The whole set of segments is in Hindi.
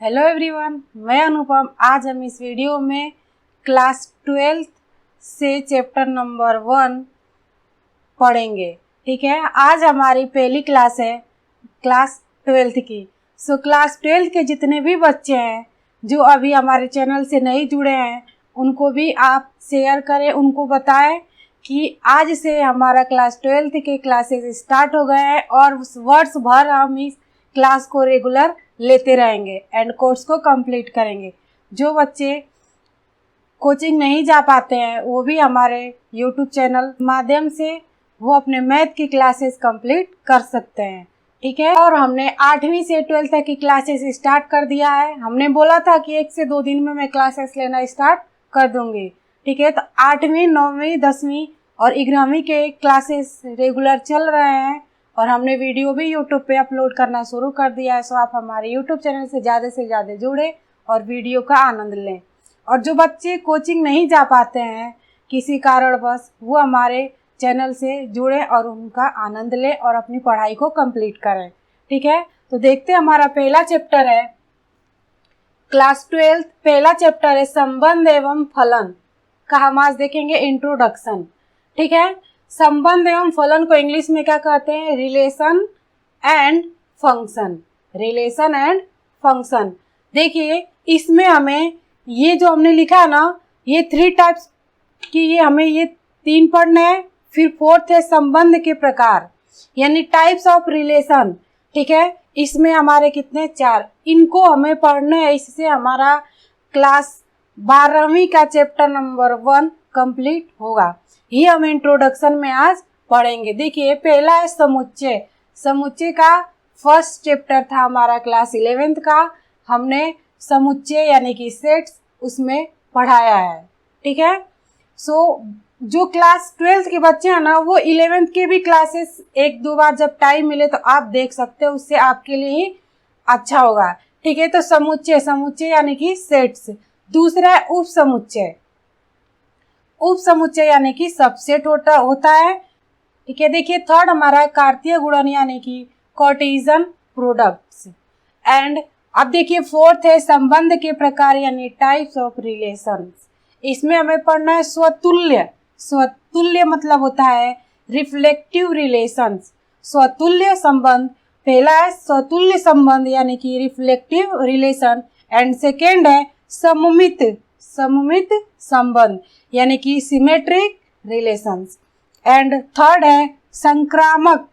हेलो एवरीवन, मैं अनुपम। आज हम इस वीडियो में क्लास 12th से चैप्टर नंबर 1 पढ़ेंगे। ठीक है, आज हमारी पहली क्लास है क्लास 12th की। क्लास 12th के जितने भी बच्चे हैं जो अभी हमारे चैनल से नहीं जुड़े हैं, उनको भी आप शेयर करें, उनको बताएं कि आज से हमारा क्लास 12th के क्लासेस स्टार्ट हो गए हैं और उस वर्ष भर हम इस क्लास को रेगुलर लेते रहेंगे एंड कोर्स को कंप्लीट करेंगे। जो बच्चे कोचिंग नहीं जा पाते हैं वो भी हमारे यूट्यूब चैनल माध्यम से वो अपने मैथ की क्लासेस कंप्लीट कर सकते हैं। ठीक है, और हमने 8वीं से 12th तक की क्लासेस स्टार्ट कर दिया है। हमने बोला था कि 1 से 2 दिन में मैं क्लासेस लेना स्टार्ट कर दूंगी। ठीक है, तो 8वीं 9वीं 10वीं और 11वीं के क्लासेस रेगुलर चल रहे हैं और हमने वीडियो भी यूट्यूब पे अपलोड करना शुरू कर दिया है। सो आप हमारे यूट्यूब चैनल से ज़्यादा जुड़े और वीडियो का आनंद लें। और जो बच्चे कोचिंग नहीं जा पाते हैं किसी कारणवश, वो हमारे चैनल से जुड़े और उनका आनंद लें और अपनी पढ़ाई को कंप्लीट करें। ठीक है, तो देखते हैं हमारा पहला चैप्टर है क्लास 12th। पहला चैप्टर है संबंध एवं फलन का। हम आज देखेंगे इंट्रोडक्शन। ठीक है, संबंध एवं फलन को इंग्लिश में क्या कहते हैं? Relation and function. Relation and function. देखिए, इसमें हमें ये जो हमने लिखा है ना, ये 3 टाइप्स की, ये हमें ये 3 पढ़ने हैं। फिर 4th है संबंध के प्रकार, यानी टाइप्स ऑफ रिलेशन। ठीक है, इसमें हमारे कितने? 4। इनको हमें पढ़ना है। इससे हमारा क्लास 12वीं का चैप्टर नंबर 1 कंप्लीट होगा। ये हम इंट्रोडक्शन में आज पढ़ेंगे। देखिए, पहला है समुच्चय। समुच्चय का फर्स्ट चैप्टर था हमारा क्लास 11th का। हमने समुच्चय यानी कि सेट्स उसमें पढ़ाया है। ठीक है, जो क्लास 12th के बच्चे हैं ना, वो 11th के भी क्लासेस 1-2 बार जब टाइम मिले तो आप देख सकते हो, उससे आपके लिए ही अच्छा होगा। ठीक है, तो समुच्चय, समुच्चय यानी कि सेट्स। दूसरा है उप समुच्चय। उप समुच्चय यानी कि सबसेट होता है। ठीक है, देखिए थर्ड हमारा कार्तीय गुणन यानी कि कार्टेशियन प्रोडक्ट्स। एंड अब देखिए 4th है संबंध के प्रकार यानी टाइप्स ऑफ रिलेशंस। इसमें हमें पढ़ना है स्वतुल्य। स्वतुल्य मतलब होता है रिफ्लेक्टिव रिलेशंस। स्वतुल्य संबंध पहला है स्वतुल्य संबंध यानी कि रिफ्लेक्टिव रिलेशन। एंड सेकेंड है सममित संबंध यानी कि सिमेट्रिक रिलेशंस। एंड थर्ड है संक्रामक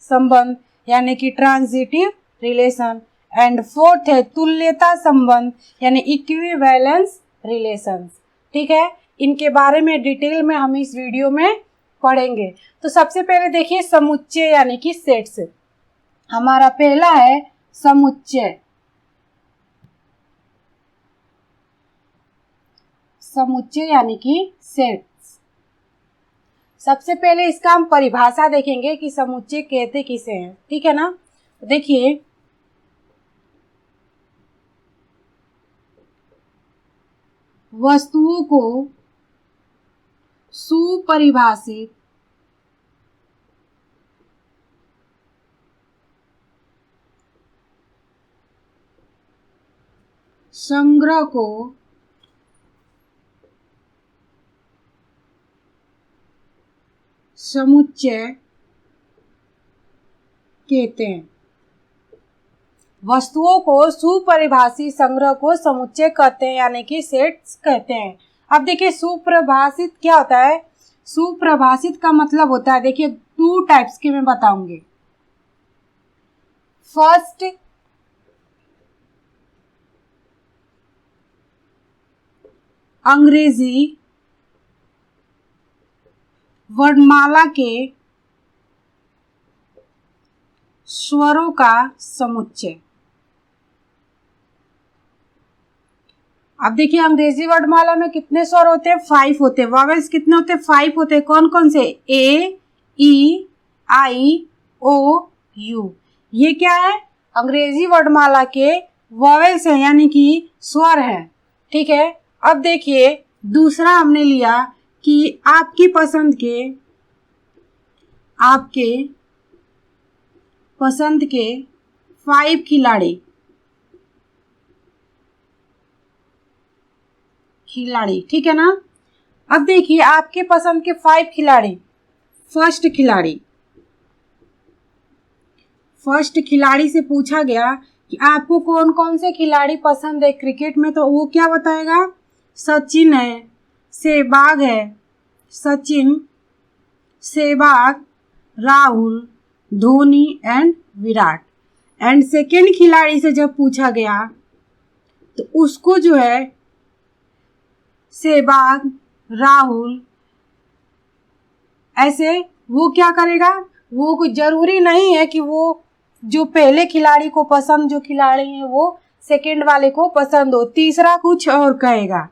संबंध यानी कि ट्रांजिटिव रिलेशन। एंड 4th है तुल्यता संबंध यानी इक्विवेलेंस रिलेशंस। ठीक है, इनके बारे में डिटेल में हम इस वीडियो में पढ़ेंगे। तो सबसे पहले देखिए समुच्चय यानी कि सेट्स। हमारा पहला है समुच्चय। समुच्चय यानी कि सेट्स। सबसे पहले इसका हम परिभाषा देखेंगे कि समुच्चय कहते किसे हैं। ठीक है ना, देखिए वस्तुओं को सुपरिभाषित संग्रह को समुच्चय कहते हैं। वस्तुओं को सुपरिभाषित संग्रह को समुच्चय कहते हैं यानी कि सेट्स कहते हैं। अब देखिए सुपरिभाषित क्या होता है? सुपरिभाषित का मतलब होता है, देखिए 2 टाइप्स के मैं बताऊंगी। फर्स्ट अंग्रेजी वर्णमाला के स्वरों का समुच्चय। अब देखिए अंग्रेजी वर्णमाला में कितने स्वर होते हैं? 5 होते हैं। वॉवेल्स कितने होते हैं? 5 होते हैं। कौन कौन से? ए, ई, आई, ओ, यू। ये क्या है? अंग्रेजी वर्णमाला के वॉवेल्स हैं यानी कि स्वर हैं। ठीक है, अब देखिए दूसरा हमने लिया कि आपके पसंद के 5 खिलाड़ी। खिलाड़ी, ठीक है ना। अब देखिए आपके पसंद के 5 खिलाड़ी। फर्स्ट खिलाड़ी से पूछा गया कि आपको कौन कौन से खिलाड़ी पसंद है क्रिकेट में, तो वो क्या बताएगा? सचिन है, सहवाग है, Sachin, Sehwag, Rahul, Dhoni and Virat. And second खिलाड़ी से जब पूछा गया तो उसको जो है सहवाग, राहुल, ऐसे वो क्या करेगा, वो कुछ जरूरी नहीं है कि वो जो पहले खिलाड़ी को पसंद, जो खिलाड़ी है वो सेकेंड वाले को पसंद हो। तीसरा कुछ और कहेगा,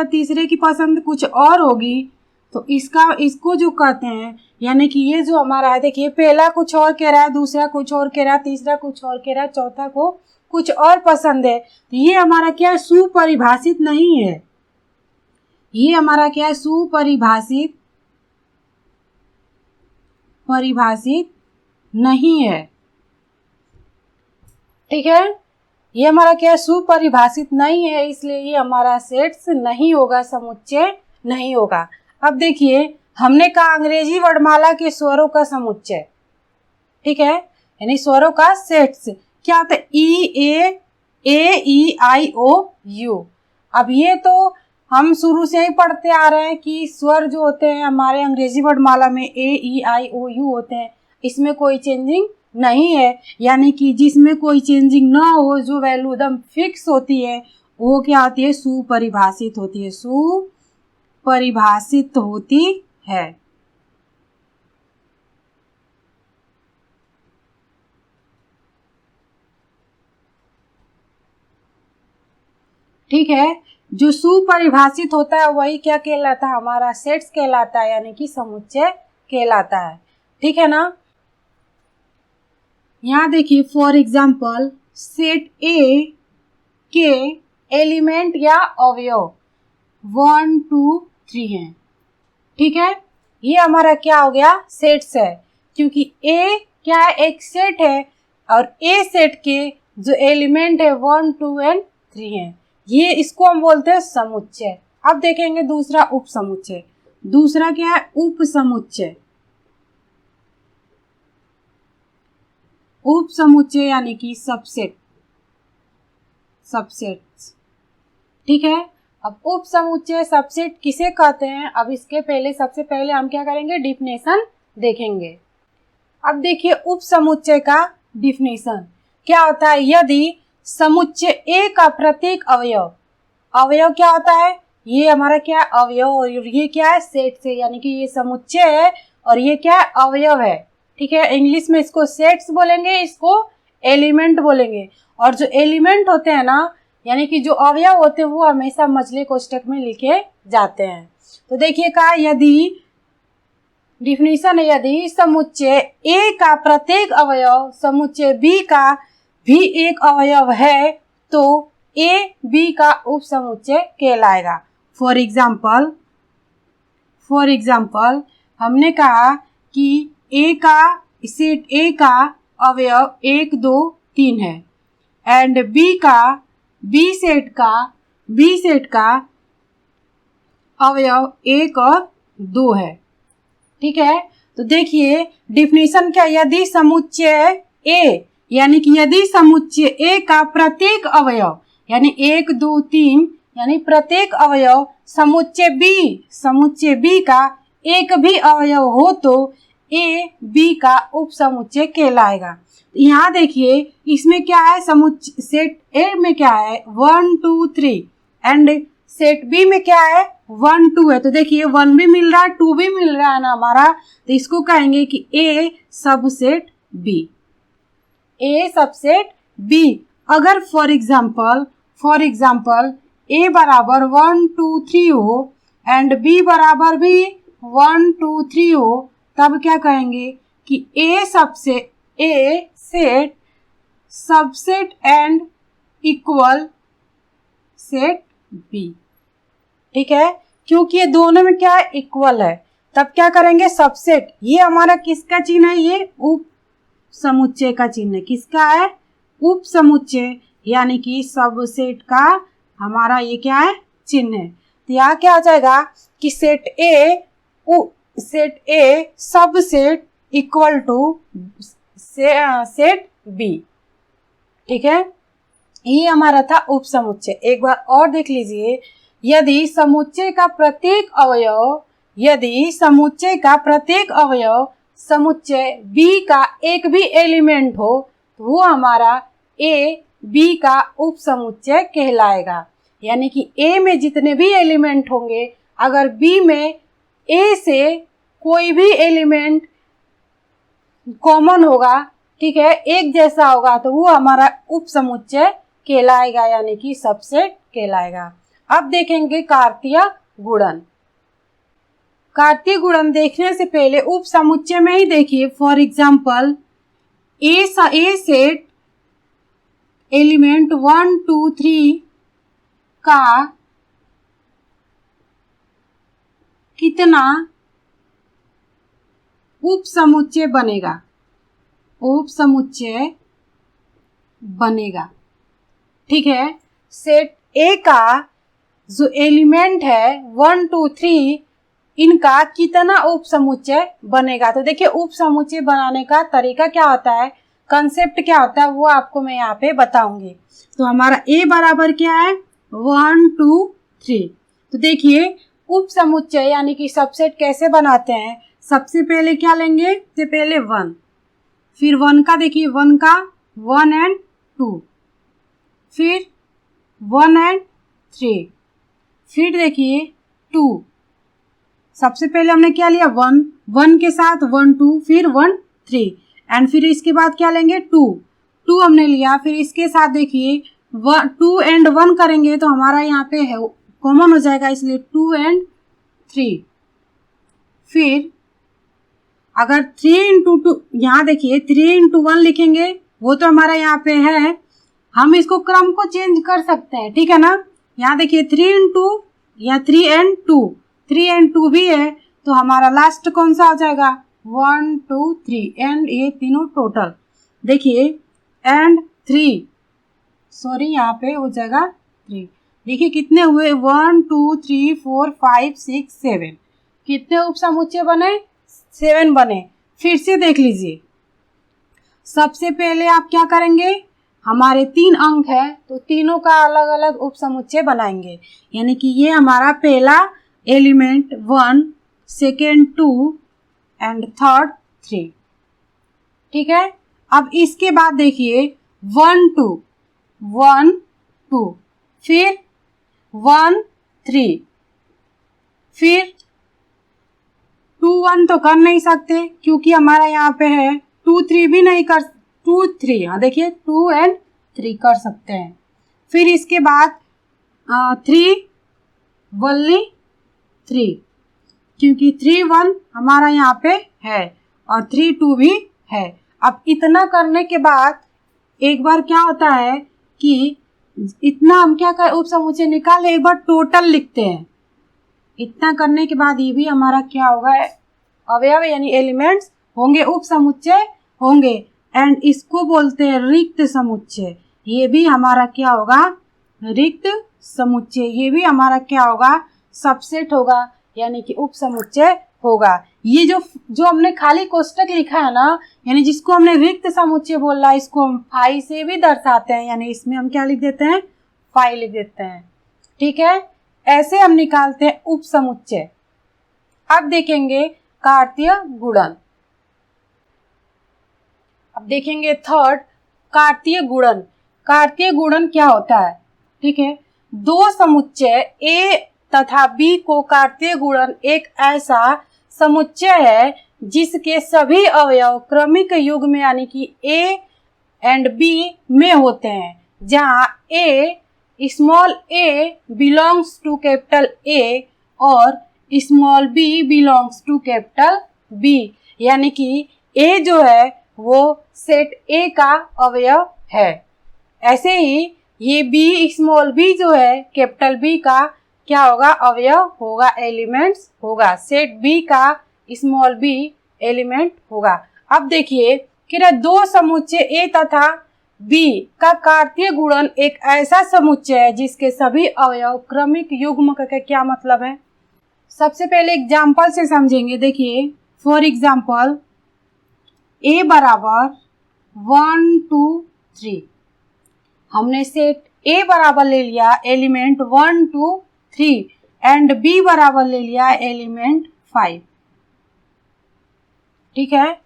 तीसरे की पसंद कुछ और होगी, तो इसको जो कहते हैं, यानी कि ये जो हमारा है, देखिए पहला कुछ और कह रहा है, दूसरा कुछ और कह रहा है, तीसरा कुछ और कह रहा है, चौथा को कुछ और पसंद है, तो ये हमारा क्या है? सुपरिभाषित नहीं है। ये हमारा क्या है? सुपरिभाषित नहीं है, ठीक है। ये हमारा क्या है? सुपरिभाषित नहीं है, इसलिए ये हमारा सेट्स नहीं होगा, समुच्चय नहीं होगा। अब देखिए हमने कहा अंग्रेजी वर्णमाला के स्वरों का समुच्चय, ठीक है, यानी स्वरों का सेट्स क्या होता है? E-A-E-I-O-U। अब ये तो हम शुरू से ही पढ़ते आ रहे हैं कि स्वर जो होते हैं हमारे अंग्रेजी वर्णमाला में A-E-I-O-U होते हैं, इसमें कोई चेंजिंग नहीं है, यानी कि जिसमें कोई चेंजिंग ना हो, जो वैल्यू एकदम फिक्स होती है, वो क्या होती है? सुपरिभाषित होती है, सुपरिभाषित होती है। ठीक है, जो सुपरिभाषित होता है वही क्या कहलाता है? हमारा सेट्स कहलाता है, यानी कि समुच्चय कहलाता है, ठीक है ना। यहाँ देखिए फॉर एग्जाम्पल सेट ए के एलिमेंट या अवयव 1 2 3 हैं, ठीक है। ये हमारा क्या हो गया? सेट्स है, क्योंकि ए क्या है? एक सेट है, और ए सेट के जो एलिमेंट है 1 2 एंड 3 हैं, ये इसको हम बोलते हैं समुच्चय। अब देखेंगे दूसरा उप समुच्चय। दूसरा क्या है? उप समुच्चय। उप समुच्चय यानी कि सबसेट्स, ठीक है। अब उप समुच्चय सबसेट किसे कहते हैं? अब इसके पहले सबसे पहले हम क्या करेंगे? डिफिनेशन देखेंगे। अब देखिए उप समुच्चय का डिफिनेशन क्या होता है? यदि समुच्चय ए का प्रत्येक अवयव क्या होता है? ये हमारा क्या है? अवयव, और ये क्या है? सेट से, यानी कि ये समुच्चय है और ये क्या है? अवयव है, ठीक है। इंग्लिश में इसको सेट्स बोलेंगे, इसको एलिमेंट बोलेंगे। और जो एलिमेंट होते हैं ना, यानी कि जो अवयव होते हैं, वो हमेशा मछली कोष्ठक में लिखे जाते हैं। तो देखिए कहा, यदि डिफिनेशन है, यदि समुच्चय ए का प्रत्येक अवयव समुच्चय बी का भी एक अवयव है, तो ए बी का उप समुच्चय कहलाएगा। फॉर एग्जाम्पल हमने कहा कि सेट ए का अवयव 1 2 3 है, एंड बी सेट का अवयव 1 और 2 है, ठीक है। तो देखिए डिफिनेशन क्या? यदि समुच्चय ए, यानी कि यदि समुच्चय ए का प्रत्येक अवयव, यानी 1 2 3, यानी प्रत्येक अवयव समुच्चय बी का एक भी अवयव हो, तो ए बी का उप समुच्चय कहलाएगा। यहाँ देखिए इसमें क्या है? समुच्चय सेट ए में क्या है? 1 2 3, एंड सेट बी में क्या है? 1 2 है। तो देखिए 1 भी मिल रहा है, 2 भी मिल रहा है ना हमारा, तो इसको कहेंगे कि ए सबसेट बी। अगर फॉर एग्जाम्पल ए बराबर 1 2 3 हो एंड बी बराबर भी 1 2 3 हो, तब क्या कहेंगे कि A set subset and equal set B, ठीक है। क्योंकि ये दोनों में क्या है? इक्वल है, तब क्या करेंगे? सबसेट। ये हमारा किसका चिन्ह है? ये उप समुच्चय का चिन्ह है। किसका है? उप समुच्चय, यानी कि सबसेट का हमारा ये क्या है? चिन्ह है। तो यहाँ क्या आ जाएगा कि set A subset equal to set B. ठीक है, ये हमारा था उप समुच्चय। एक बार और देख लीजिए, यदि समुच्चय का प्रत्येक अवयव समुच्चय बी का एक भी एलिमेंट हो तो वो हमारा ए बी का उप समुच्चय कहलाएगा। यानी कि ए में जितने भी एलिमेंट होंगे, अगर बी में ए से कोई भी एलिमेंट कॉमन होगा, ठीक है, एक जैसा होगा, तो वो हमारा उप समुच्चय कहलाएगा, यानी कि सबसेट कहलाएगा। अब देखेंगे कार्तीय गुणन। कार्तीय गुणन देखने से पहले उप समुच्चय में ही देखिए, for example A set element 1 2 3 का कितना उप समुच्चय बनेगा। ठीक है, सेट ए का जो एलिमेंट है 1 2 3, इनका कितना उप समुच्चय बनेगा। तो देखिए, उप समुच्चय बनाने का तरीका क्या होता है, कंसेप्ट क्या होता है, वो आपको मैं यहाँ पे बताऊंगी। तो हमारा ए बराबर क्या है 1 2 3। तो देखिए, उप समुच्चय यानी कि सबसेट कैसे बनाते हैं। सबसे पहले क्या लेंगे, सबसे पहले 1, फिर 1 का देखिए 1 का 1 एंड 2, फिर 1 एंड 3, फिर देखिए 2। सबसे पहले हमने क्या लिया 1 के साथ 1 2, फिर 1 3, एंड फिर इसके बाद क्या लेंगे 2 हमने लिया। फिर इसके साथ देखिए 2 एंड 1 करेंगे तो हमारा यहाँ पे है कॉमन हो जाएगा, इसलिए 2 एंड 3। फिर अगर 3 इंटू 2, यहाँ देखिए 3 इंटू 1 लिखेंगे, वो तो हमारा यहाँ पे है, हम इसको क्रम को चेंज कर सकते हैं। ठीक है ना, यहाँ देखिए 3 इंटू या 3 एंड 2 भी है, तो हमारा लास्ट कौन सा हो जाएगा 1 2 3 एंड ये तीनों टोटल देखिए एंड 3, सॉरी यहाँ पे हो जाएगा 3। देखिए कितने हुए 1 2 3 4 5 6 7, कितने उप समुच्चय बने 7 बने। फिर से देख लीजिए, सबसे पहले आप क्या करेंगे, हमारे 3 अंक है तो तीनों का अलग अलग उप समुच्चय बनाएंगे। यानी कि ये हमारा पहला एलिमेंट 1, सेकेंड 2 एंड थर्ड 3। ठीक है, अब इसके बाद देखिए 1 2, फिर 1 3, फिर 2 1 तो कर नहीं सकते क्योंकि हमारा यहाँ पे है 2 3 भी नहीं कर 2 3, हाँ देखिए 2 एंड 3 कर सकते हैं। फिर इसके बाद 3 1 3, क्योंकि 3 1 हमारा यहाँ पे है और 3 2 भी है। अब इतना करने के बाद एक बार क्या होता है कि इतना हम क्या कर उप समुच्चय निकाले, एक बार टोटल लिखते हैं। इतना करने के बाद ये भी हमारा क्या होगा, अवयव यानी एलिमेंट्स होंगे, उप समुच्चय होंगे, एंड इसको बोलते हैं रिक्त समुच्चय। ये भी हमारा क्या होगा, रिक्त समुच्चय। ये भी हमारा क्या होगा, सबसेट होगा, यानी कि उप समुच्चय होगा। ये जो हमने खाली कोष्टक लिखा है ना, यानी जिसको हमने रिक्त समुच्चय बोला है, इसको हम फाई से भी दर्शाते हैं, यानी इसमें हम क्या लिख देते हैं, फाई लिख देते हैं। ठीक है, ऐसे हम निकालते हैं उप समुच्चय। अब देखेंगे कार्तीय गुणन। अब देखेंगे थर्ड, कार्तीय गुणन। कार्तीय गुणन क्या होता है, ठीक है, दो समुच्चय ए तथा बी को कार्तीय गुणन एक ऐसा समुच्चय है जिसके सभी अवयव क्रमिक युग्म में यानी कि ए एंड बी में होते हैं, जहाँ A small A belongs to capital A और small B belongs to capital B. यानी कि ए जो है वो सेट ए का अवयव है, ऐसे ही ये बी स्मॉल बी जो है कैपिटल बी का क्या होगा, अवयव होगा, एलिमेंट्स होगा, सेट बी का स्मॉल बी एलिमेंट होगा। अब देखिए कि दो समुच्चय ए तथा बी का कार्तीय गुणन एक ऐसा समुच्चय है जिसके सभी अवयव क्रमिक युग्म का क्या मतलब है। सबसे पहले एग्जाम्पल से समझेंगे। देखिए, फॉर एग्जाम्पल ए बराबर 1 2 3, हमने सेट ए बराबर ले लिया एलिमेंट 1 2 3 एंड बी बराबर ले लिया एलिमेंट 5। ठीक है।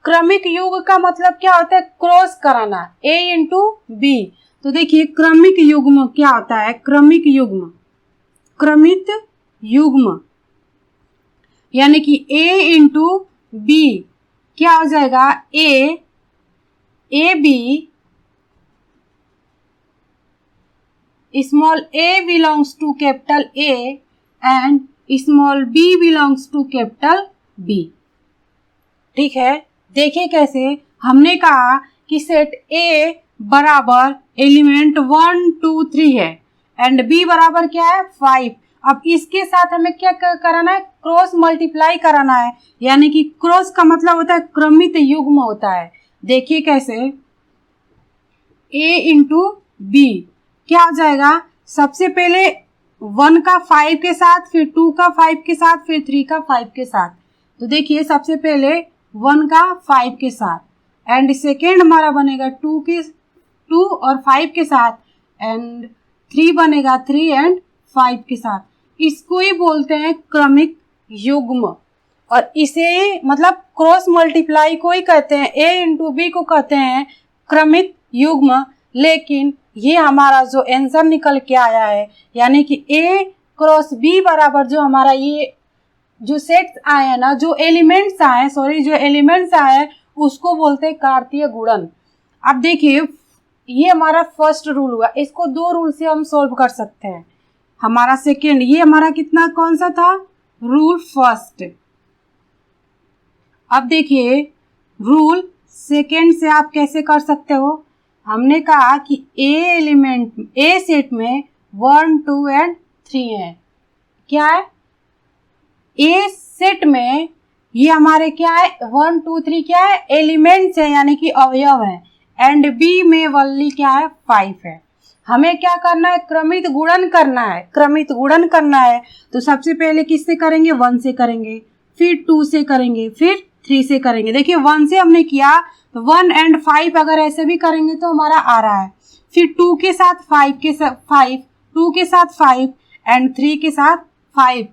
क्रमिक युग्म का मतलब क्या होता है? क्रॉस कराना, ए इंटू बी। तो देखिए क्रमिक युग्म क्या होता है? क्रमिक युग्म, क्रमित युग्म यानी कि ए इंटू बी क्या हो जाएगा? A B, small a belongs to capital A and small b belongs to capital B। ठीक है। देखिए कैसे, हमने कहा कि सेट A बराबर एलिमेंट 1 2 3 है एंड B बराबर क्या है? 5। अब इसके साथ हमें क्या कराना है? क्रॉस मल्टीप्लाई कराना है, यानी कि क्रॉस का मतलब होता है क्रमित युग्म होता है। देखिए कैसे, A इंटू बी क्या हो जाएगा? सबसे पहले 1 का 5 के साथ, फिर 2 का 5 के साथ, फिर 3 का 5 के साथ। तो देखिए सबसे पहले 1 का 5 के साथ एंड सेकेंड हमारा बनेगा 2 और 5 के साथ एंड 3 बनेगा 3 एंड 5 के साथ। इसको ही बोलते हैं क्रमिक युग्म और इसे मतलब क्रॉस मल्टीप्लाई को ही कहते हैं, ए इंटू बी को कहते हैं क्रमिक युग्म। लेकिन ये हमारा जो आंसर निकल के आया है यानी कि ए क्रॉस बी बराबर जो हमारा ये जो सेट्स आए हैं ना, जो एलिमेंट्स आए हैं उसको बोलते हैं कार्तीय गुणन। अब देखिए ये हमारा फर्स्ट रूल हुआ, इसको 2 रूल से हम सोल्व कर सकते हैं। हमारा सेकेंड, ये हमारा कितना कौन सा था? Rule first. अब देखिए रूल सेकेंड से आप कैसे कर सकते हो। हमने कहा कि ए सेट में 1 2 एंड 3 है। क्या है? ए सेट में ये हमारे क्या है? 1 2 3 क्या है? एलिमेंट्स है यानी कि अवयव है एंड बी में वनली क्या है? 5 है। हमें क्या करना है? क्रमित गुणन करना है। क्रमित गुणन करना है तो सबसे पहले किससे करेंगे? 1 से करेंगे, फिर 2 से करेंगे, फिर 3 से करेंगे। देखिए 1 से हमने किया तो 1 एंड 5 अगर ऐसे भी करेंगे तो हमारा आ रहा है। फिर 2 के साथ 5 के साथ 5, 2 के साथ 5 एंड 3 के साथ 5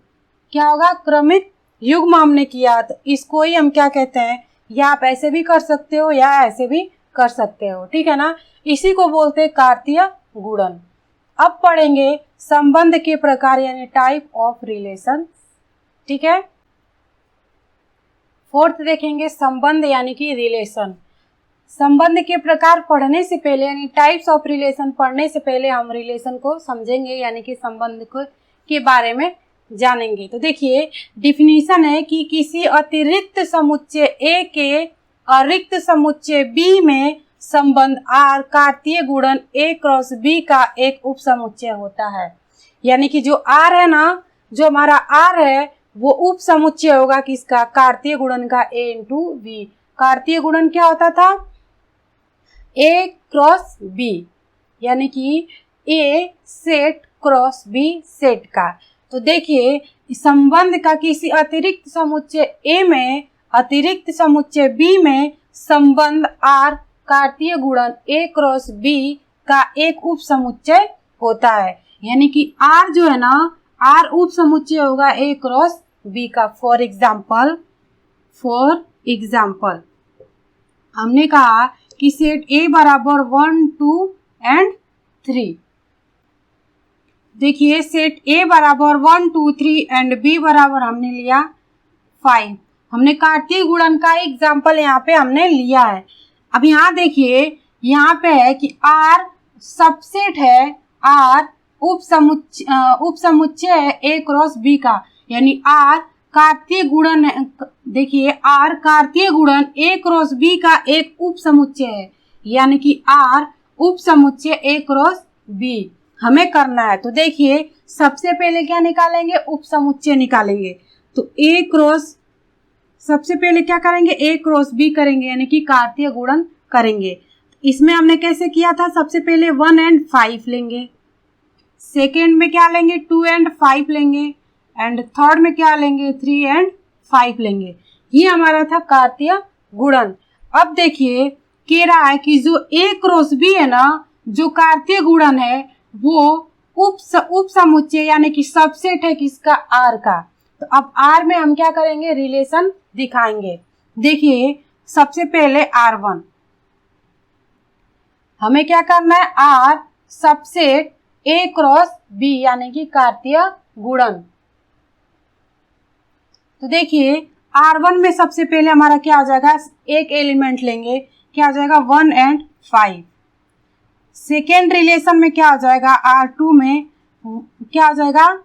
क्या होगा? क्रमित युग्म हमने किया। तो इसको ही हम क्या कहते हैं? या आप ऐसे भी कर सकते हो या ऐसे भी कर सकते हो। ठीक है ना। इसी को बोलते हैं कार्तीय गुणन। अब पढ़ेंगे संबंध के प्रकार यानी टाइप ऑफ रिलेशन। ठीक है। फोर्थ देखेंगे संबंध यानी कि रिलेशन। संबंध के प्रकार पढ़ने से पहले यानी टाइप्स ऑफ रिलेशन पढ़ने से पहले हम रिलेशन को समझेंगे यानी कि संबंध को के बारे में जानेंगे। तो देखिए डिफिनीशन है कि किसी अतिरिक्त समुच्चय ए के अरिक्त समुच्चय बी में संबंध आर कार्तीय गुणन ए क्रॉस बी का एक उप समुच्चय होता है। यानी कि जो आर है ना, जो हमारा आर है वो उप समुच्चय होगा किसका? कार्तीय गुणन का ए इंटू बी। कार्तीय गुणन क्या होता था? ए क्रॉस बी यानी कि A set cross B set का। तो देखिए संबंध का किसी अतिरिक्त समुच्चय ए में अतिरिक्त समुच्चय बी में संबंध आर कार्तीय गुणन ए क्रॉस बी का एक उप समुच्चय होता है। यानी कि आर जो है ना, आर उप समुच्चय होगा ए क्रॉस बी का। फॉर एग्जाम्पल हमने कहा कि सेट ए बराबर 1 2 एंड 3। देखिए सेट ए बराबर 1 2 3 एंड बी बराबर हमने लिया 5। हमने कार्तीय गुणन का एग्जाम्पल यहाँ पे हमने लिया है। अब यहाँ देखिए यहाँ पे है कि आर सबसेट है, आर उप समुच्चय है ए क्रॉस बी का। यानी आर कार्तीय गुणन है। देखिए आर कार्तीय गुणन ए क्रॉस बी का एक उप समुच्चय है। यानी कि आर उप समुच्चय ए क्रॉस बी हमें करना है। तो देखिए सबसे पहले क्या निकालेंगे? उप समुच्चय निकालेंगे। तो ए क्रॉस सबसे पहले क्या करेंगे? ए क्रॉस बी करेंगे यानी कि कार्तीय गुणन करेंगे। इसमें हमने कैसे किया था, सबसे पहले 1 and 5 लेंगे, सेकेंड में क्या लेंगे 2 and 5 लेंगे, एंड थर्ड में क्या लेंगे 3 and 5 लेंगे। ये हमारा था कार्तीय गुणन। अब देखिए कह रहा है कि जो A क्रॉस B है ना, जो कार्तीय गुणन है वो उप समुच्चय यानी कि सबसेट है किसका, R का। तो अब R में हम क्या करेंगे, रिलेशन दिखाएंगे। देखिए सबसे पहले R1, हमें क्या करना है, R subset A cross B यानी कि कार्तीय गुणन। तो देखिए R1 में सबसे पहले हमारा क्या आ जाएगा, एक एलिमेंट लेंगे, क्या आ जाएगा 1 and 5। सेकेंड रिलेशन में क्या आ जाएगा, R2 में क्या आ जाएगा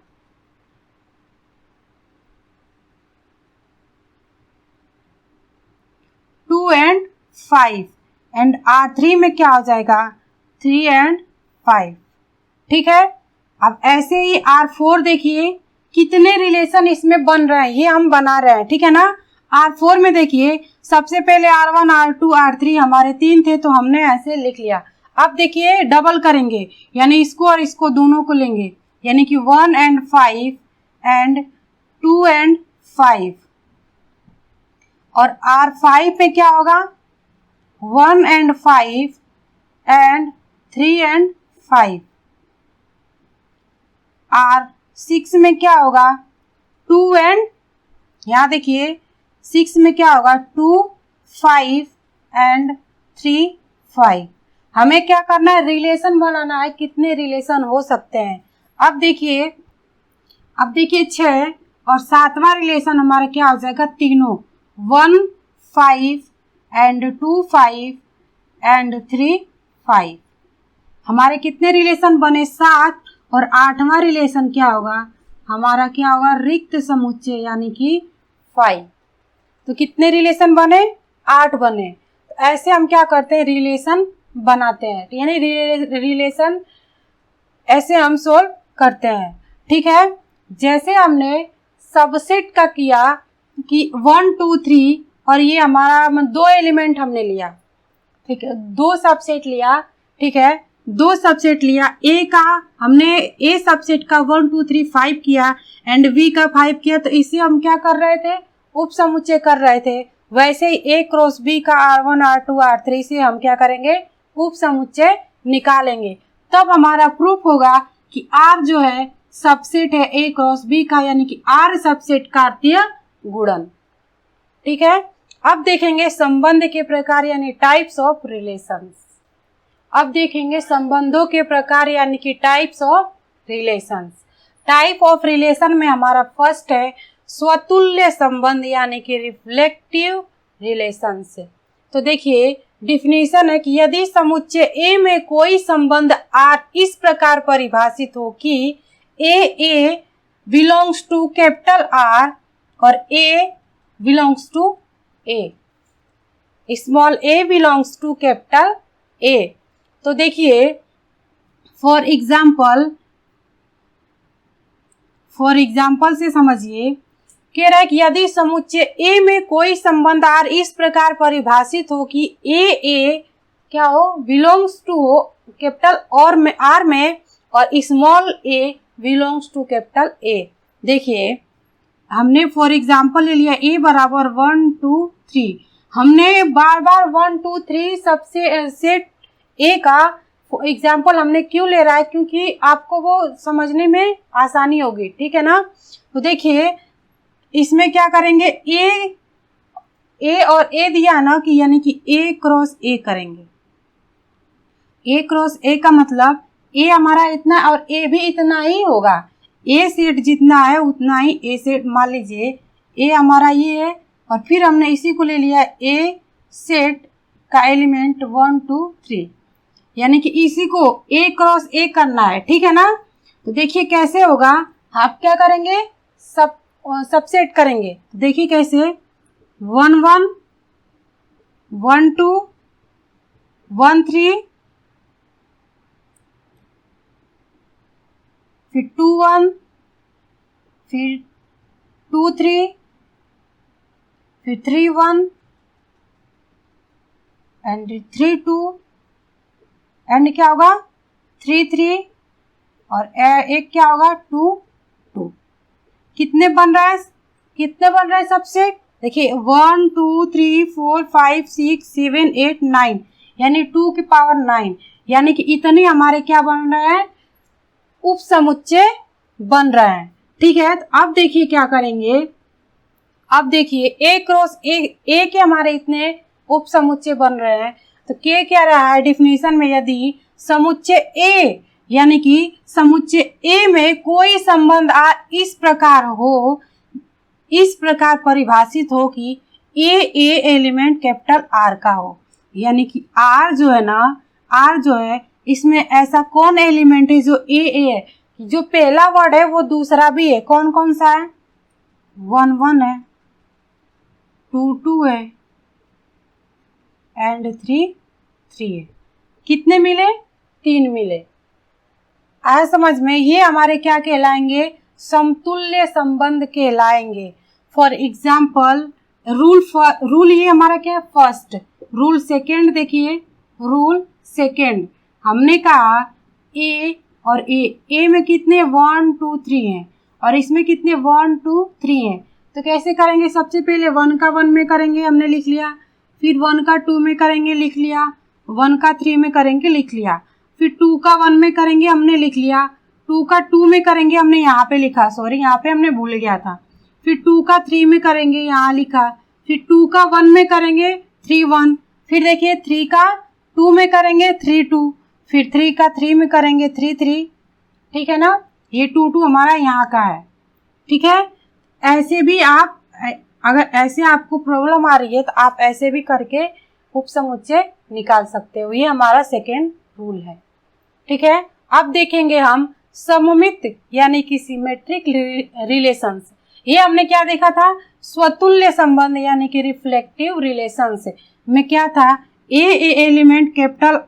2 and 5, एंड R3 में क्या आ जाएगा 3 and 5। ठीक है, अब ऐसे ही R4 देखिए कितने रिलेशन इसमें बन रहे हैं, ये हम बना रहे हैं, ठीक है ना। R4 में देखिए सबसे पहले R1 R2 R3 हमारे 3 थे, तो हमने ऐसे लिख लिया। अब देखिए डबल करेंगे, यानी इसको और इसको दोनों को लेंगे, यानी कि 1 and 5 एंड 2 and 5, और R5 पे क्या होगा 1 and 5 एंड 3 and 5। R6 में क्या होगा 2 and, यहाँ देखिए 6 में क्या होगा 2 5 एंड 3 5। हमें क्या करना है, रिलेशन बनाना है, कितने रिलेशन हो सकते हैं। अब देखिए 6 और 7वां रिलेशन हमारा क्या हो जाएगा, तीनों 1 5 एंड 2 5 एंड 3 5। हमारे कितने रिलेशन बने, 7, और 8वां रिलेशन क्या होगा हमारा, क्या होगा रिक्त समुच्चय यानी कि 5। तो कितने रिलेशन बने, 8 बने। तो ऐसे हम क्या करते हैं, रिलेशन बनाते हैं, यानी रिलेशन ऐसे हम सोल्व करते हैं। ठीक है, जैसे हमने सबसेट का किया कि 1 2 3, और ये हमारा 2 एलिमेंट हमने लिया, ठीक है, 2 सबसेट लिया, ठीक है, 2 सबसेट लिया। ए का हमने ए सबसेट का 1 2 3 5 किया एंड बी का 5 किया, तो इसे हम क्या कर रहे थे, उप समुच्चय कर रहे थे। वैसे ही ए क्रॉस बी का R1 R2 R3 से हम क्या करेंगे, उप समुच्चय निकालेंगे। तब हमारा प्रूफ होगा कि R जो है सबसेट है ए क्रॉस बी का, यानी कि R सबसेट कार्तीय गुणन। ठीक है, अब देखेंगे संबंध के प्रकार यानी टाइप्स ऑफ रिलेशंस। अब देखेंगे संबंधों के प्रकार यानी कि types of relations. Type of relation में हमारा फर्स्ट है स्वतुल्य संबंध यानी कि रिफ्लेक्टिव रिलेशंस। तो देखिए डिफिनीशन है कि यदि समुच्चय ए में कोई संबंध आर इस प्रकार परिभाषित हो कि A belongs to capital R और A belongs to A, small A belongs to capital A. तो देखिए फॉर एग्जाम्पल से समझिए, कह रहा है कि यदि समुच्चय ए में कोई संबंध आर इस प्रकार परिभाषित हो कि ए क्या हो, बिलोंग्स टू हो कैपिटल और में आर में, और small A belongs to capital A. देखिए हमने फॉर एग्जाम्पल ले लिया ए बराबर 1 2 3, हमने बार बार 1 2 3 सबसे सेट ए का एग्जाम्पल हमने क्यों ले रहा है, क्योंकि आपको वो समझने में आसानी होगी। ठीक है ना। तो देखिए इसमें क्या करेंगे, ए और ए दिया ना कि यानी कि ए क्रॉस ए करेंगे। ए क्रॉस ए का मतलब ए हमारा इतना और ए भी इतना ही होगा, ए सेट जितना है उतना ही ए सेट। मान लीजिए ए हमारा ये है और फिर हमने इसी को ले लिया ए सेट का एलिमेंट 1 2 3, यानी कि इसी को ए क्रॉस ए करना है। ठीक है ना। तो देखिए कैसे होगा, आप क्या करेंगे, सबसेट करेंगे। तो देखिए कैसे 1 1 1 2 1 3, फिर 2 1, फिर 2 3, फिर 3 1 एंड 3 2 एंड क्या होगा 3 3 और एक क्या होगा 2 2। कितने बन रहा है सबसेट? देखिए 1 2 3 4 5 6 7 8 9 यानी 2 की पावर 9 यानी कि इतने हमारे क्या बन रहे हैं, उप समुच्चय बन रहे हैं। ठीक है, तो अब देखिए क्या करेंगे। अब देखिए ए क्रॉस ए के हमारे इतने उप समुच्चय बन रहे हैं, तो के क्या रहा है डिफिनीशन में, यदि समुच्चय ए यानी कि समुच्चय ए में कोई संबंध इस प्रकार परिभाषित हो कि ए एलिमेंट कैपिटल आर का हो, यानी कि आर जो है इसमें ऐसा कौन एलिमेंट है जो ए है, जो पहला वर्ड है वो दूसरा भी है। कौन कौन सा है? 1 1 है, 2 2 है एंड 3 3 है। कितने मिले? 3 मिले। आया समझ में? ये हमारे क्या कहलाएंगे? समतुल्य संबंध कहलाएंगे। फॉर एग्जाम्पल रूल ये हमारा क्या है? फर्स्ट। रूल सेकेंड देखिए, रूल सेकेंड हमने कहा ए और ए में कितने 1 2 3 हैं और इसमें कितने 1 2 3 हैं। तो कैसे करेंगे? सबसे पहले 1 का 1 में करेंगे, हमने लिख लिया। फिर 1 का 2 में करेंगे, लिख लिया। 1 का 3 में करेंगे, लिख लिया। फिर 2 का 1 में करेंगे, हमने लिख लिया। 2 का 2 में करेंगे, हमने यहाँ पे लिखा, सॉरी यहाँ पे हमने भूल गया था। फिर 2 का 3 में करेंगे, यहाँ लिखा। फिर 2 का 1 में करेंगे 3 1। फिर देखिए 3 का 2 में करेंगे 3 2। फिर 3 का 3 में करेंगे 3 3। ठीक है ना? ये 2 2 हमारा यहाँ का है। ठीक है, ऐसे भी आप अगर ऐसे आपको प्रॉब्लम आ रही है तो आप ऐसे भी करके उपसमुच्चय निकाल सकते हो। ये हमारा सेकेंड रूल है। ठीक है, अब देखेंगे हम सममित यानी कि सिमेट्रिक रिलेशंस। ये हमने क्या देखा था? स्वतुल्य संबंध यानी कि रिफ्लेक्टिव रिलेशंस में क्या था? A element capital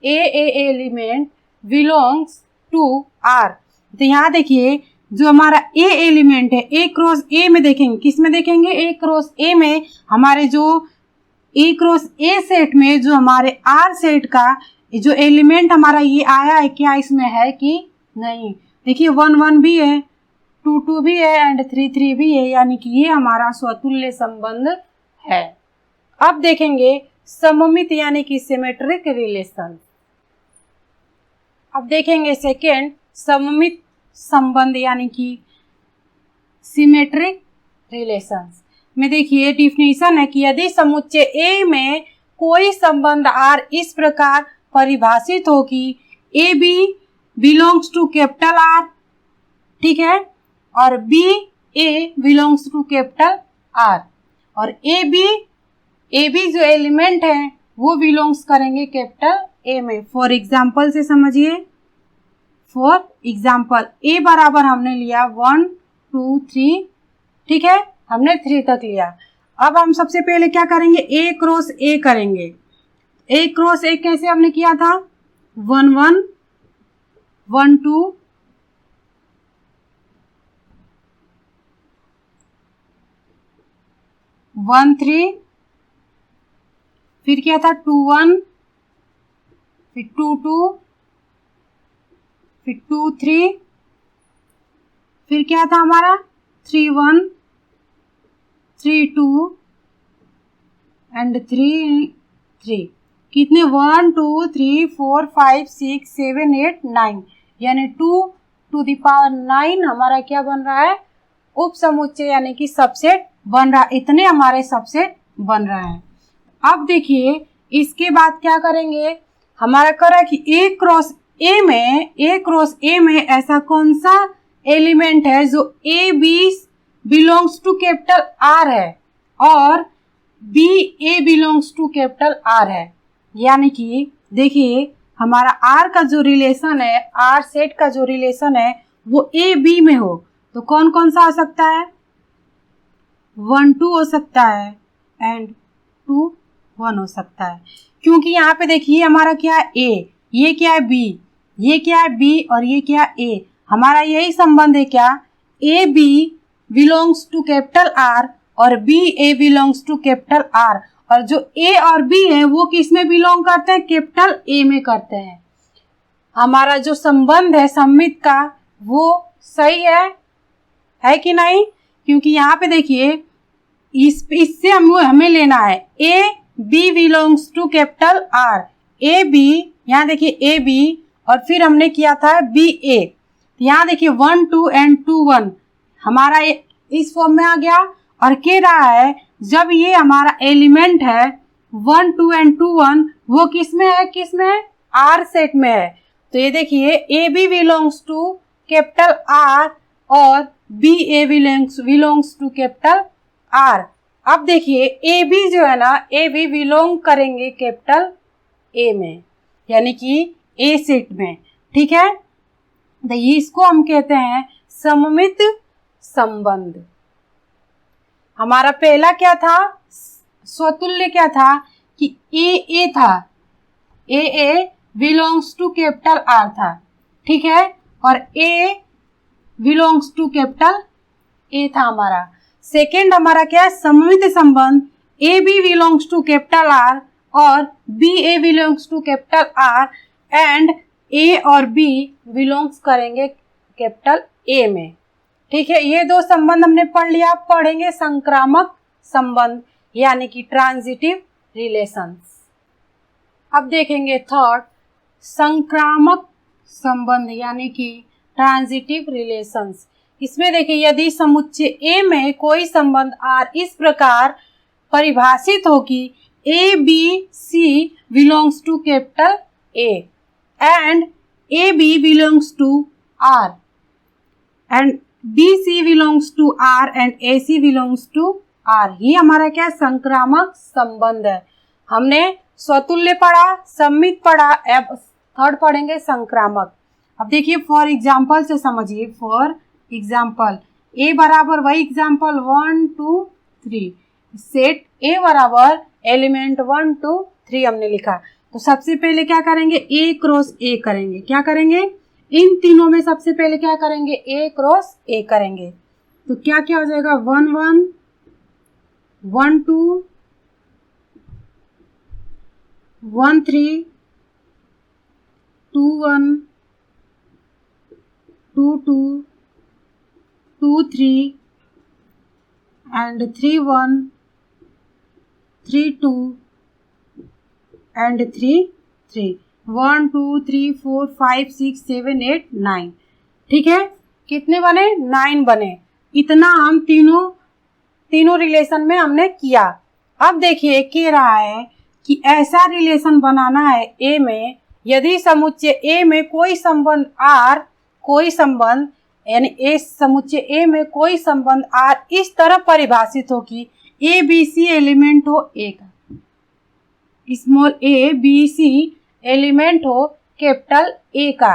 A element belongs to R. तो यहाँ देखिए जो हमारा ए एलिमेंट है, ए क्रॉस ए में देखेंगे, किस में देखेंगे? ए क्रॉस ए में हमारे जो ए क्रॉस ए सेट में जो हमारे आर सेट का जो एलिमेंट हमारा ये आया है, क्या इसमें है कि नहीं? देखिए 1 1 भी है, 2 2 भी है एंड 3 3 भी है, यानी कि ये हमारा स्वतुल्य संबंध है। अब देखेंगे सममित यानी कि सिमेट्रिक रिलेशन। अब देखेंगे सेकेंड सममित संबंध यानी कि सिमेट्रिक रिलेशंस में देखिए डिफिनीशन है कि यदि समुच्चय ए में कोई संबंध आर इस प्रकार परिभाषित हो कि A B belongs to capital R, ठीक है, और B A belongs to capital R, और ए बी जो एलिमेंट है वो बिलोंग्स करेंगे कैपिटल ए में। फॉर एग्जाम्पल से समझिए, फॉर एग्जाम्पल ए बराबर हमने लिया 1 2 3, ठीक है, हमने 3 तक लिया। अब हम सबसे पहले क्या करेंगे? ए क्रॉस ए करेंगे। ए क्रॉस ए कैसे हमने किया था? 1 1 1 2 1 3, फिर क्या था 2 1, फिर 2 2, फिर 2 3, फिर क्या था हमारा 3 1 3 2 एंड 3 3। कितने? 1 2 3 4 5 6 7 8 9, यानी 2 टू द पावर 9 हमारा क्या बन रहा है? उप समुच्चय यानी कि सबसेट बन रहा है। इतने हमारे सबसेट बन रहे हैं। अब देखिए इसके बाद क्या करेंगे? हमारा करा कि ए क्रॉस ए में ऐसा कौन सा एलिमेंट है जो A B belongs to capital R है और B A belongs to capital R है। यानी कि देखिए हमारा आर का जो रिलेशन है, आर सेट का जो रिलेशन है वो ए बी में हो, तो कौन कौन सा हो सकता है? 1 2 हो सकता है एंड 2 1 हो सकता है, क्योंकि यहाँ पे देखिए हमारा क्या है? ए, ये क्या है? बी, ये क्या है? बी, और ये क्या है? ए। हमारा यही संबंध है क्या? A B belongs to capital R और B A belongs to capital R, और जो ए और बी है वो किस में बिलोंग करते हैं, कैपिटल ए में करते हैं। हमारा जो संबंध है सम्मित का वो सही है कि नहीं? क्योंकि यहाँ पे देखिए इससे हमें लेना है A B belongs to capital R, A B, यहाँ देखिए ए बी और फिर हमने किया था बी ए, यहाँ देखिए 1 2 एंड 2 1 हमारा इस फॉर्म में आ गया। और कह रहा है जब ये हमारा एलिमेंट है 1 2 एंड 2 1 वो किस में है, आर सेट में है। तो ये देखिए A B belongs to capital R और B A belongs to capital R. अब देखिए ए बी जो है ना, ए बी बिलोंग करेंगे कैपिटल ए में, यानी कि ए सेट में, ठीक है। तो इसको हम कहते हैं सममित संबंध। हमारा पहला क्या था, स्वतुल्य क्या था कि ए था, A belongs to capital R था, ठीक है, और A belongs to capital A था हमारा। सेकेंड हमारा क्या है, सममित संबंध, A B belongs to capital R और B A belongs to capital R and A और बी बिलोंग्स करेंगे कैपिटल ए में, ठीक है। ये दो संबंध हमने पढ़ लिया। आप पढ़ेंगे संक्रामक संबंध यानी कि ट्रांजिटिव रिलेशंस। अब देखेंगे थर्ड, संक्रामक संबंध यानी कि ट्रांजिटिव रिलेशंस। इसमें देखिए यदि समुच्चय ए में कोई संबंध आर इस प्रकार परिभाषित हो कि A B C belongs to capital A and A B belongs to R and B C belongs to R and A C belongs to R, ये हमारा क्या संक्रामक संबंध है। हमने स्वतुल्य पढ़ा, सम्मित पढ़ा, अब थर्ड पढ़ेंगे संक्रामक। अब देखिए फॉर एग्जाम्पल से समझिए। फॉर एग्जाम्पल ए बराबर वही एग्जाम्पल 1 2 3, सेट ए बराबर एलिमेंट 1 2 3 हमने लिखा। तो सबसे पहले क्या करेंगे, ए क्रॉस ए करेंगे। क्या करेंगे, इन तीनों में सबसे पहले क्या करेंगे, ए क्रॉस ए करेंगे। तो क्या क्या हो जाएगा, 1 1 1 2 1 3 2 1 2 2 2 3 and 3 1 3 2 and 3 3 1 2 3 4 5 6 7 8 9, ठीक है। कितने बने, 9 बने। इतना हम तीनों रिलेशन में हमने किया। अब देखिए कह रहा है कि ऐसा रिलेशन बनाना है ए में यदि समुच्चय ए में कोई संबंध आर, कोई संबंध यानी ए समुच्चय ए में कोई संबंध आर इस तरह परिभाषित हो कि ए बी सी एलिमेंट हो ए का, small A B C element हो कैपिटल ए का,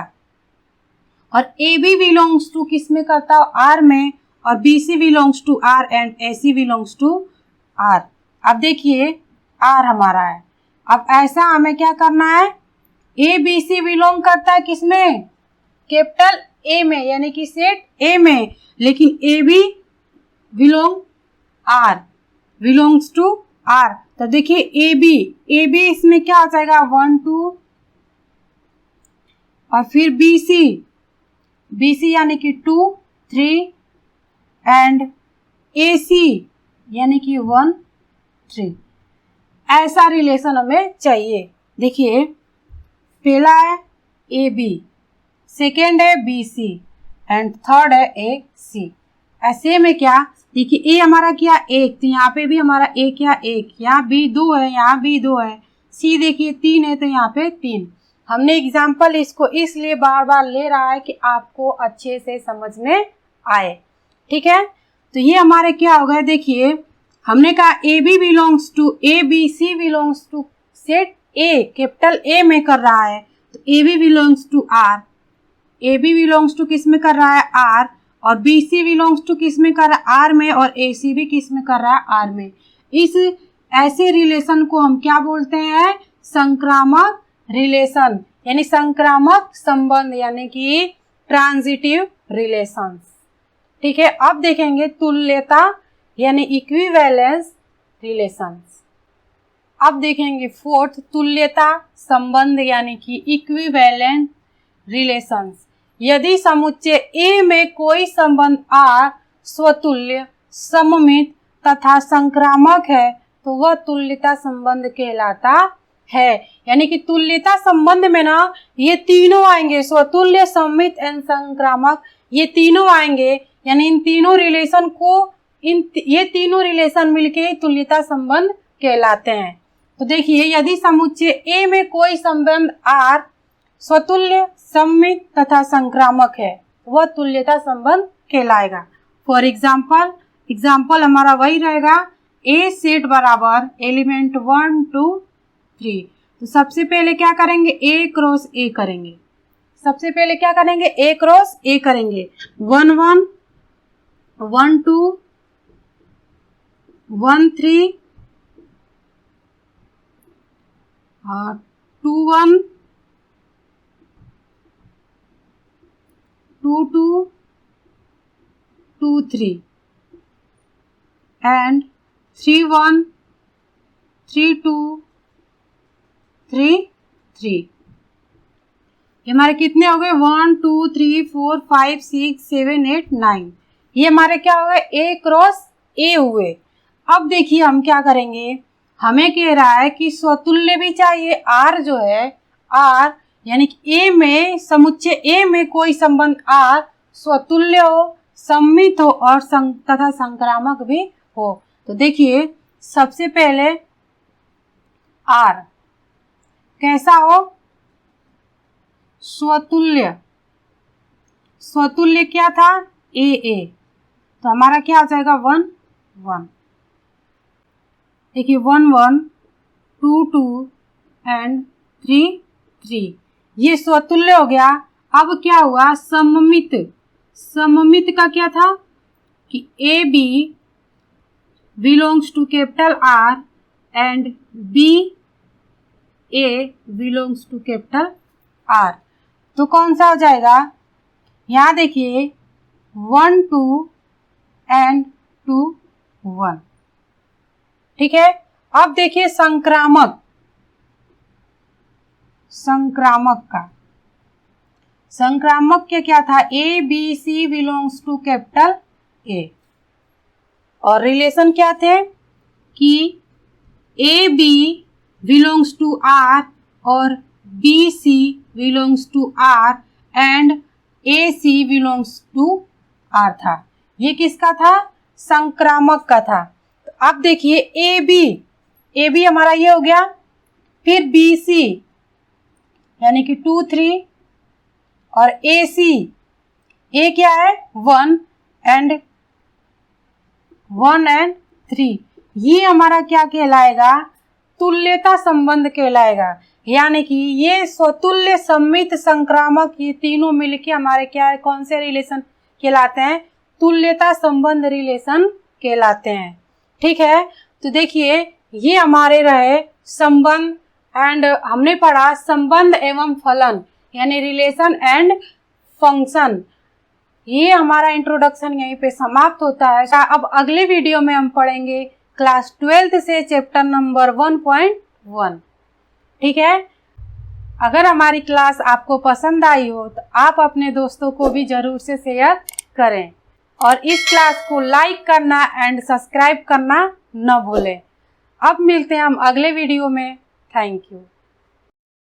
और ए बी बिलोंग्स टू किस में करता हो, आर में, और B C belongs to R and A C belongs to R. अब देखिए आर हमारा है। अब ऐसा हमें क्या करना है, ए बी सी बिलोंग करता है किसमें, कैपिटल ए में, यानी कि सेट ए में, लेकिन A B belong R, belongs to R. तो देखिए ए बी इसमें क्या आ जाएगा, 1 2 और फिर बी सी यानी कि 2 3 एंड ए सी यानी कि 1 3। ऐसा रिलेशन हमें चाहिए। देखिए पहला है ए बी, सेकेंड है बी सी एंड थर्ड है ए सी। ऐसे में क्या, देखिए ए हमारा क्या एक, तो यहाँ पे भी हमारा ए क्या एक, यहाँ बी 2 है, यहाँ भी 2 है, सी देखिए 3 है तो यहाँ पे 3। हमने एग्जाम्पल इसको इसलिए बार बार ले रहा है कि आपको अच्छे से समझ में आए, ठीक है। तो ये हमारे क्या हो गए, देखिए हमने कहा A B belongs to, A B C belongs to set A, capital A में कर रहा है, तो A B belongs to R, A B belongs to किस में कर रहा है, आर, और बी सी बिलोंग्स टू किस में कर रहा है, आर में, और ए सी भी किस में कर रहा है, आर में। इस ऐसे रिलेशन को हम क्या बोलते हैं, संक्रामक रिलेशन, यानी संक्रामक संबंध, यानी कि ट्रांजिटिव रिलेशंस, ठीक है। अब देखेंगे तुल्यता यानी इक्विवेलेंस रिलेशंस। अब देखेंगे फोर्थ, तुल्यता संबंध यानी कि इक्विवेलेंट रिलेशंस। यदि समुच्चय ए में कोई संबंध आर स्वतुल्य, सममित तथा संक्रामक है तो वह तुल्यता संबंध कहलाता है। यानी कि तुल्यता संबंध में ना ये तीनों आएंगे, स्वतुल्य, सममित एंड संक्रामक, ये तीनों आएंगे। यानी इन तीनों रिलेशन को ये तीनों रिलेशन मिलके तुल्यता संबंध कहलाते हैं। तो देखिए, यदि समुच्चय ए में कोई संबंध आर स्वतुल्य, सममित तथा संक्रामक है वह तुल्यता संबंध कहलाएगा। फॉर एग्जाम्पल हमारा वही रहेगा, ए सेट बराबर एलिमेंट 1 2 3। तो सबसे पहले क्या करेंगे, ए क्रॉस ए करेंगे। सबसे पहले क्या करेंगे, ए क्रॉस ए करेंगे। 1 1 1 2 1 3 2 1 2 2 2 3 and 3 1 3 2 3 3। ये हमारे कितने हो गए, 1 2 3 4 5 6 7 8 9। ये हमारे क्या हो गए, ए क्रॉस ए हुए। अब देखिए हम क्या करेंगे, हमें कह रहा है कि स्वतुल्य भी चाहिए। आर जो है, आर यानी कि ए में, समुच्चय ए में कोई संबंध आर स्वतुल्य हो, सममित हो और तथा संक्रामक भी हो। तो देखिए सबसे पहले आर कैसा हो, स्वतुल्य। स्वतुल्य क्या था, ए ए। तो हमारा क्या हो जाएगा, 1 1। देखिए 1 1 2 2 एंड 3 3, ये स्वतुल्य हो गया। अब क्या हुआ, सममित। सममित का क्या था कि A B belongs to capital R and B A belongs to capital R. तो कौन सा हो जाएगा, यहाँ देखिए 1 2 एंड 2 1। ठीक है। अब देखिए संक्रामक। संक्रामक का, संक्रामक के क्या था, A B C belongs to capital A. और रिलेशन क्या थे कि A B belongs to R और B C belongs to R and A C belongs to R था। ये किसका था, संक्रामक का था। तो अब देखिए ए बी हमारा ये हो गया, फिर बी सी यानी कि 2 3 और ए सी, ए क्या है 1 एंड 3। ये हमारा क्या कहलाएगा, तुल्यता संबंध कहलाएगा। यानी कि ये स्वतुल्य, सममित, संक्रामक, ये तीनों मिलके हमारे क्या है, कौन से रिलेशन कहलाते हैं, तुल्यता संबंध रिलेशन कहलाते हैं। ठीक है। तो देखिए ये हमारे रहे संबंध एंड हमने पढ़ा संबंध एवं फलन यानी रिलेशन एंड फंक्शन। ये हमारा इंट्रोडक्शन यहीं पे समाप्त होता है। अब अगले वीडियो में हम पढ़ेंगे क्लास 12th से चैप्टर नंबर 1.1। ठीक है। अगर हमारी क्लास आपको पसंद आई हो तो आप अपने दोस्तों को भी जरूर से शेयर करें और इस क्लास को लाइक करना एंड सब्सक्राइब करना न भूलें। अब मिलते हैं हम अगले वीडियो में। Thank you.